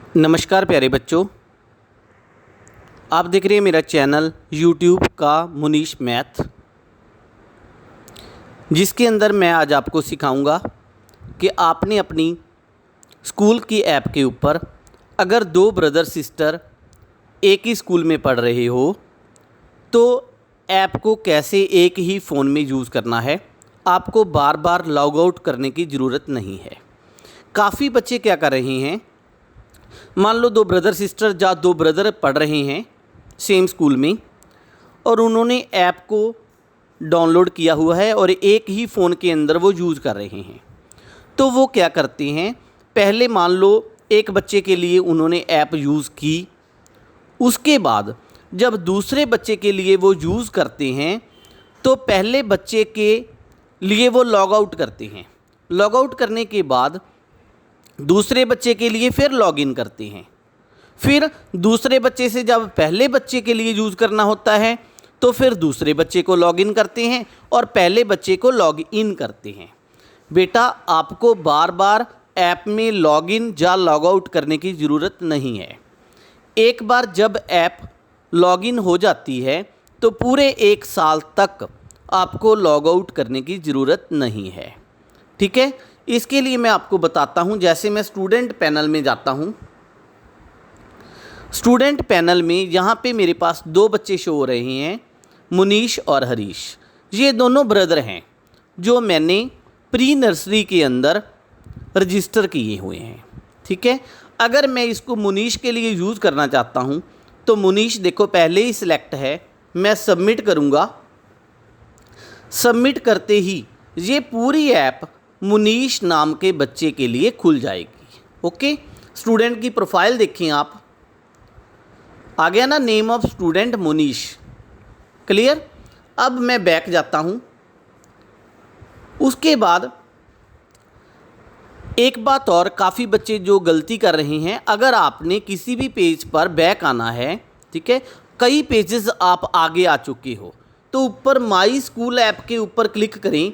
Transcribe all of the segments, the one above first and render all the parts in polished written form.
नमस्कार प्यारे बच्चों, आप देख रहे हैं मेरा चैनल यूट्यूब का मुनीश मैथ, जिसके अंदर मैं आज आपको सिखाऊंगा कि आपने अपनी स्कूल की ऐप के ऊपर अगर दो ब्रदर सिस्टर एक ही स्कूल में पढ़ रहे हो तो ऐप को कैसे एक ही फ़ोन में यूज़ करना है। आपको बार बार लॉग आउट करने की ज़रूरत नहीं है। काफ़ी बच्चे क्या कर रहे हैं, मान लो दो ब्रदर सिस्टर या दो ब्रदर पढ़ रहे हैं सेम स्कूल में और उन्होंने ऐप को डाउनलोड किया हुआ है और एक ही फ़ोन के अंदर वो यूज़ कर रहे हैं। तो वो क्या करते हैं, पहले मान लो एक बच्चे के लिए उन्होंने ऐप यूज़ की, उसके बाद जब दूसरे बच्चे के लिए वो यूज़ करते हैं तो पहले बच्चे के लिए वो लॉग आउट करते हैं। लॉग आउट करने के बाद दूसरे बच्चे के लिए फिर लॉगिन करते हैं। फिर दूसरे बच्चे से जब पहले बच्चे के लिए यूज़ करना होता है तो फिर दूसरे बच्चे को लॉगिन करते हैं और पहले बच्चे को लॉग इन करते हैं। बेटा, आपको बार बार ऐप में लॉगिन या लॉग आउट करने की ज़रूरत नहीं है। एक बार जब ऐप लॉगिन हो जाती है तो पूरे 1 साल तक आपको लॉग आउट करने की ज़रूरत नहीं है। ठीक है, इसके लिए मैं आपको बताता हूं। जैसे मैं स्टूडेंट पैनल में जाता हूं, स्टूडेंट पैनल में यहाँ पे मेरे पास दो बच्चे शो हो रहे हैं, मुनीश और हरीश। ये दोनों ब्रदर हैं जो मैंने प्री नर्सरी के अंदर रजिस्टर किए हुए हैं। ठीक है, अगर मैं इसको मुनीश के लिए यूज़ करना चाहता हूँ तो मुनीश देखो पहले ही सिलेक्ट है, मैं सबमिट करूँगा। सबमिट करते ही ये पूरी ऐप मुनीश नाम के बच्चे के लिए खुल जाएगी। ओके, स्टूडेंट की प्रोफाइल देखें आप, आ गया ना, name of student Munish. Clear. अब मैं बैक जाता हूँ। उसके बाद एक बात और, काफ़ी बच्चे जो गलती कर रहे हैं, अगर आपने किसी भी पेज पर बैक आना है, ठीक है, कई पेजेस आप आगे आ चुके हो तो ऊपर माई स्कूल ऐप के ऊपर क्लिक करें।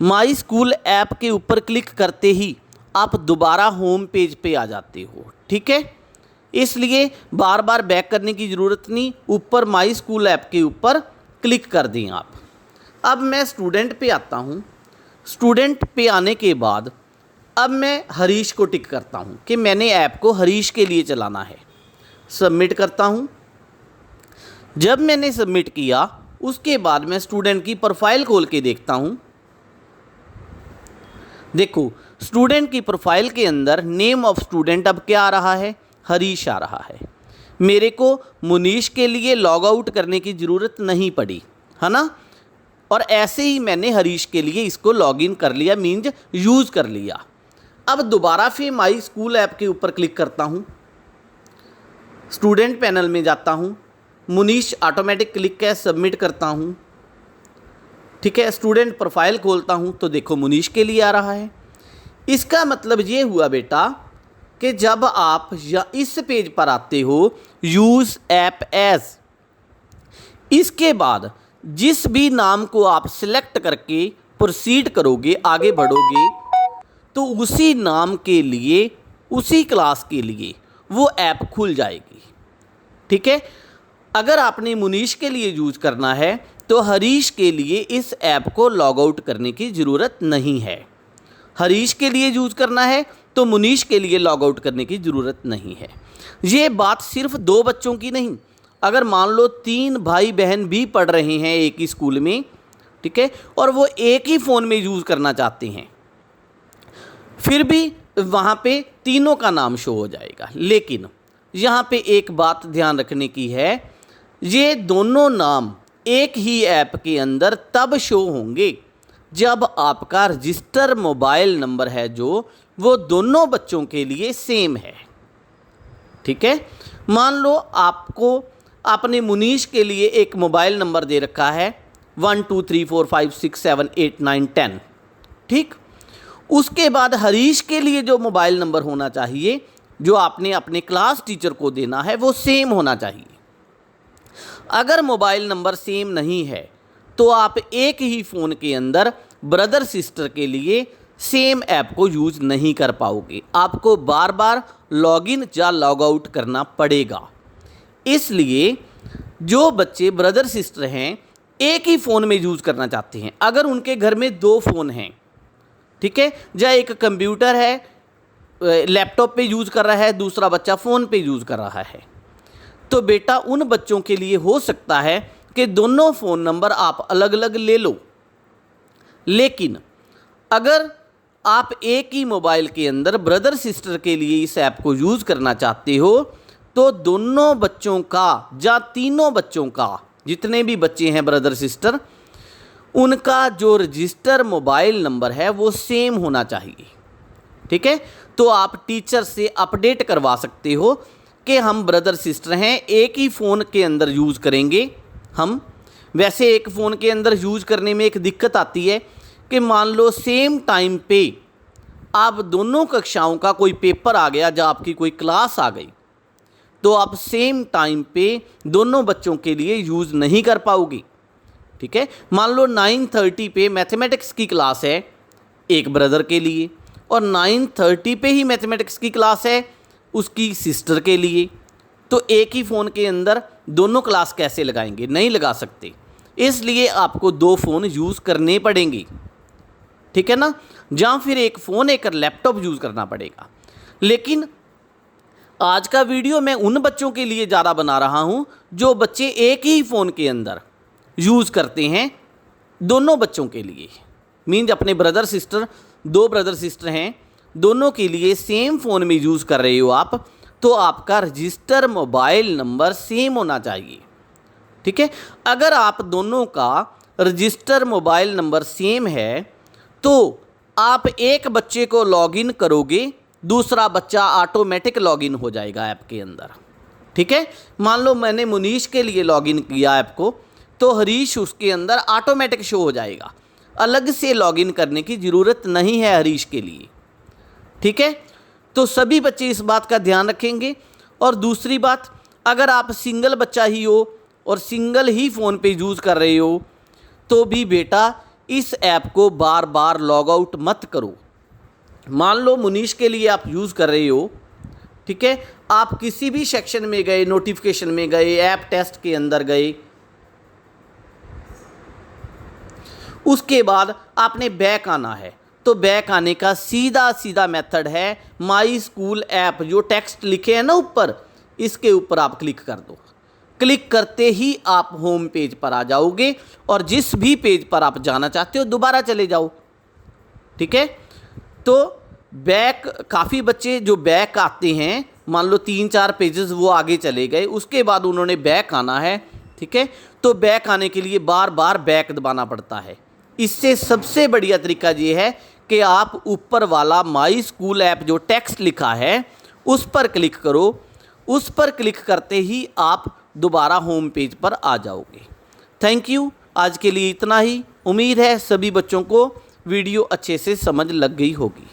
माई स्कूल ऐप के ऊपर क्लिक करते ही आप दोबारा होम पेज पे आ जाते हो। ठीक है, इसलिए बार बार बैक करने की ज़रूरत नहीं, ऊपर माई स्कूल ऐप के ऊपर क्लिक कर दें आप। अब मैं स्टूडेंट पे आता हूँ। स्टूडेंट पे आने के बाद अब मैं हरीश को टिक करता हूँ कि मैंने ऐप को हरीश के लिए चलाना है। सबमिट करता हूँ। जब मैंने सबमिट किया उसके बाद मैं स्टूडेंट की प्रोफाइल खोल के देखता हूँ। देखो, स्टूडेंट की प्रोफाइल के अंदर नेम ऑफ स्टूडेंट अब क्या आ रहा है, हरीश आ रहा है। मेरे को मुनीश के लिए लॉग आउट करने की ज़रूरत नहीं पड़ी, है ना। और ऐसे ही मैंने हरीश के लिए इसको लॉगिन कर लिया, मीन्स यूज़ कर लिया। अब दोबारा फिर माई स्कूल ऐप के ऊपर क्लिक करता हूँ, स्टूडेंट पैनल में जाता हूँ, मुनीश ऑटोमेटिक क्लिक है, सबमिट करता हूँ। ठीक है, स्टूडेंट प्रोफाइल खोलता हूँ तो देखो मुनीश के लिए आ रहा है। इसका मतलब ये हुआ बेटा कि जब आप या इस पेज पर आते हो यूज़ ऐप एज, इसके बाद जिस भी नाम को आप सिलेक्ट करके प्रोसीड करोगे, आगे बढ़ोगे, तो उसी नाम के लिए, उसी क्लास के लिए वो ऐप खुल जाएगी। ठीक है, अगर आपने मुनीश के लिए यूज़ करना है तो हरीश के लिए इस ऐप को लॉग आउट करने की ज़रूरत नहीं है। हरीश के लिए यूज़ करना है तो मुनीश के लिए लॉग आउट करने की ज़रूरत नहीं है। ये बात सिर्फ दो बच्चों की नहीं, अगर मान लो 3 भाई बहन भी पढ़ रहे हैं एक ही स्कूल में, ठीक है, और वो एक ही फ़ोन में यूज़ करना चाहते हैं, फिर भी वहाँ पे तीनों का नाम शो हो जाएगा। लेकिन यहाँ पे एक बात ध्यान रखने की है, ये दोनों नाम एक ही ऐप के अंदर तब शो होंगे जब आपका रजिस्टर मोबाइल नंबर है जो वो दोनों बच्चों के लिए सेम है। ठीक है, मान लो आपने मुनीश के लिए एक मोबाइल नंबर दे रखा है 123456789110। ठीक, उसके बाद हरीश के लिए जो मोबाइल नंबर होना चाहिए, जो आपने अपने क्लास टीचर को देना है, वो सेम होना चाहिए। अगर मोबाइल नंबर सेम नहीं है तो आप एक ही फ़ोन के अंदर ब्रदर सिस्टर के लिए सेम ऐप को यूज़ नहीं कर पाओगे, आपको बार बार लॉगिन या लॉग आउट करना पड़ेगा। इसलिए जो बच्चे ब्रदर सिस्टर हैं एक ही फ़ोन में यूज़ करना चाहते हैं, अगर उनके घर में 2 फ़ोन हैं, ठीक है, या एक कंप्यूटर है लैपटॉप पे यूज़ कर रहा है, दूसरा बच्चा फ़ोन पे यूज़ कर रहा है, तो बेटा उन बच्चों के लिए हो सकता है कि दोनों फ़ोन नंबर आप अलग अलग ले लो। लेकिन अगर आप एक ही मोबाइल के अंदर ब्रदर सिस्टर के लिए इस ऐप को यूज़ करना चाहते हो, तो दोनों बच्चों का या तीनों बच्चों का, जितने भी बच्चे हैं ब्रदर सिस्टर, उनका जो रजिस्टर मोबाइल नंबर है वो सेम होना चाहिए। ठीक है, तो आप टीचर से अपडेट करवा सकते हो कि हम ब्रदर सिस्टर हैं, एक ही फ़ोन के अंदर यूज़ करेंगे हम। वैसे एक फ़ोन के अंदर यूज़ करने में एक दिक्कत आती है कि मान लो सेम टाइम पे आप दोनों कक्षाओं का कोई पेपर आ गया या आपकी कोई क्लास आ गई, तो आप सेम टाइम पे दोनों बच्चों के लिए यूज़ नहीं कर पाओगे। ठीक है, मान लो 9:30 पे मैथमेटिक्स की क्लास है एक ब्रदर के लिए, और 9:30 पे ही मैथमेटिक्स की क्लास है उसकी सिस्टर के लिए, तो एक ही फ़ोन के अंदर दोनों क्लास कैसे लगाएंगे? नहीं लगा सकते, इसलिए आपको 2 फ़ोन यूज़ करने पड़ेंगे। ठीक है ना, या फिर एक फ़ोन एक लैपटॉप यूज़ करना पड़ेगा। लेकिन आज का वीडियो मैं उन बच्चों के लिए ज़्यादा बना रहा हूँ जो बच्चे एक ही फ़ोन के अंदर यूज़ करते हैं, दोनों बच्चों के लिए। मीन्स अपने ब्रदर सिस्टर, 2 ब्रदर सिस्टर हैं, दोनों के लिए सेम फ़ोन में यूज़ कर रहे हो आप, तो आपका रजिस्टर मोबाइल नंबर सेम होना चाहिए। ठीक है, अगर आप दोनों का रजिस्टर मोबाइल नंबर सेम है तो आप एक बच्चे को लॉगिन करोगे, दूसरा बच्चा ऑटोमेटिक लॉगिन हो जाएगा ऐप के अंदर। ठीक है, मान लो मैंने मुनीश के लिए लॉगिन किया ऐप को, तो हरीश उसके अंदर ऑटोमेटिक शो हो जाएगा, अलग से लॉगिन करने की ज़रूरत नहीं है हरीश के लिए। ठीक है, तो सभी बच्चे इस बात का ध्यान रखेंगे। और दूसरी बात, अगर आप सिंगल बच्चा ही हो और सिंगल ही फ़ोन पे यूज़ कर रहे हो, तो भी बेटा इस ऐप को बार बार लॉग आउट मत करो। मान लो मुनीश के लिए आप यूज़ कर रहे हो, ठीक है, आप किसी भी सेक्शन में गए, नोटिफिकेशन में गए, ऐप टेस्ट के अंदर गए, उसके बाद आपने बैक आना है, तो बैक आने का सीधा सीधा मेथड है माई स्कूल ऐप, जो टेक्स्ट लिखे हैं ना ऊपर, इसके ऊपर आप क्लिक कर दो। क्लिक करते ही आप होम पेज पर आ जाओगे और जिस भी पेज पर आप जाना चाहते हो दोबारा चले जाओ। ठीक है, तो बैक, काफ़ी बच्चे जो बैक आते हैं, मान लो 3-4 पेजेस वो आगे चले गए, उसके बाद उन्होंने बैक आना है। ठीक है, तो बैक आने के लिए बार बार बैक दबाना पड़ता है। इससे सबसे बढ़िया तरीका ये है कि आप ऊपर वाला माई स्कूल ऐप जो टेक्स्ट लिखा है उस पर क्लिक करो। उस पर क्लिक करते ही आप दोबारा होम पेज पर आ जाओगे। थैंक यू, आज के लिए इतना ही। उम्मीद है सभी बच्चों को वीडियो अच्छे से समझ लग गई होगी।